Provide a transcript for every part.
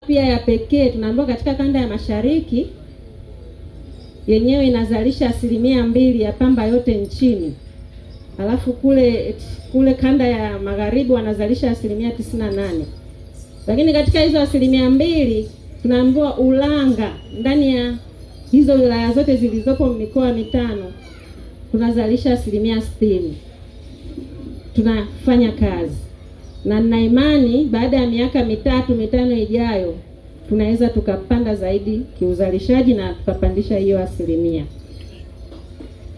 pia ya pekee tunaambiwa katika kanda ya Mashariki yenyewe inazalisha 2% ya pamba yote nchini. Alafu kule kanda ya Magharibi wanazalisha 98%. Lakini katika hizo 2% tunaambiwa Ulanga ndani ya hizo wilaya zote zilizopo mikoa mitano tunazalisha 60%. Tunafanya kazi. Na nina imani baada ya miaka 3-5 ijayo tunaweza tukapanda zaidi kiuzalishaji na tukapandisha hiyo 1%.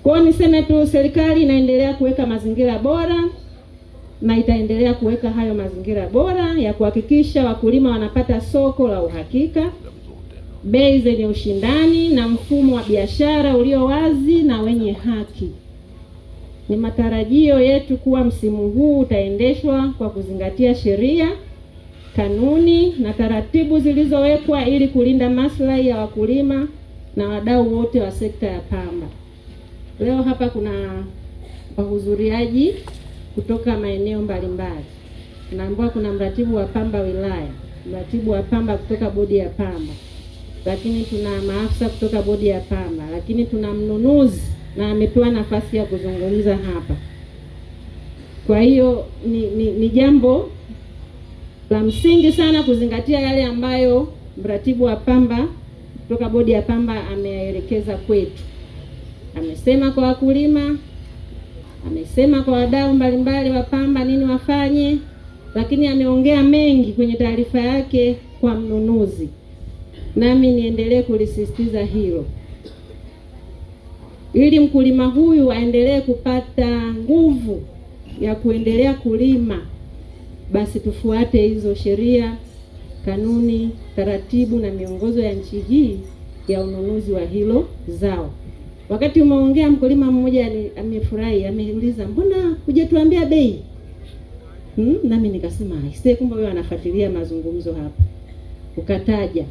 Kwa hiyo niseme tu serikali inaendelea kuweka mazingira bora na itaendelea kuweka hayo mazingira bora ya kuhakikisha wakulima wanapata soko la uhakika, bei zenye ushindani na mfumo wa biashara ulio wazi na wenye haki. Ni matarajio yetu kuwa msimu huu utaendeshwa kwa kuzingatia sheria, kanuni na taratibu zilizowekwa ili kulinda maslahi ya wakulima na wadau wote wa sekta ya pamba. Leo hapa kuna wahudhuriaji kutoka maeneo mbalimbali. Tunaambiwa kuna mratibu wa pamba wilaya, mratibu wa pamba kutoka bodi ya pamba, lakini tuna maafisa kutoka bodi ya pamba, lakini tuna mnunuzi na amepewa nafasi ya kuzungumza hapa. Kwa hiyo ni jambo la msingi sana kuzingatia yale ambayo mratibu wa pamba kutoka bodi ya pamba ameelekeza kwetu. Amesema kwa wakulima, amesema kwa wadau mbalimbali wa pamba nini wafanye, lakini ameongea mengi kwenye taarifa yake kwa mnunuzi. Nami niendelee kulisisitiza hilo. Ili mkulima huyu aendelee kupata nguvu ya kuendelea kulima, basi tufuate hizo sheria, kanuni, taratibu na miongozo ya nchi hii ya ununuzi wa hilo zao. Wakati umeongea mkulima mmoja amefurahi, ameuliza mbona hujatuambia bei? Nami nikasema aisee, kumbe wewe anafuatilia mazungumzo hapa. Ukataja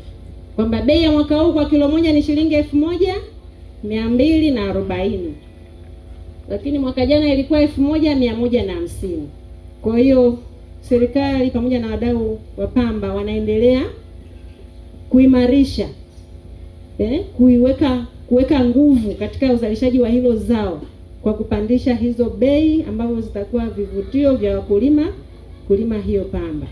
kwamba bei ya mwaka huu kwa kilo moja ni shilingi 1240. Lakini mwaka jana ilikuwa 1150. Kwa hiyo serikali pamoja na wadau wa pamba wanaendelea kuimarisha kuweka nguvu katika uzalishaji wa hilo zao kwa kupandisha hizo bei ambazo zitakuwa vivutio vya wakulima kulima hiyo pamba.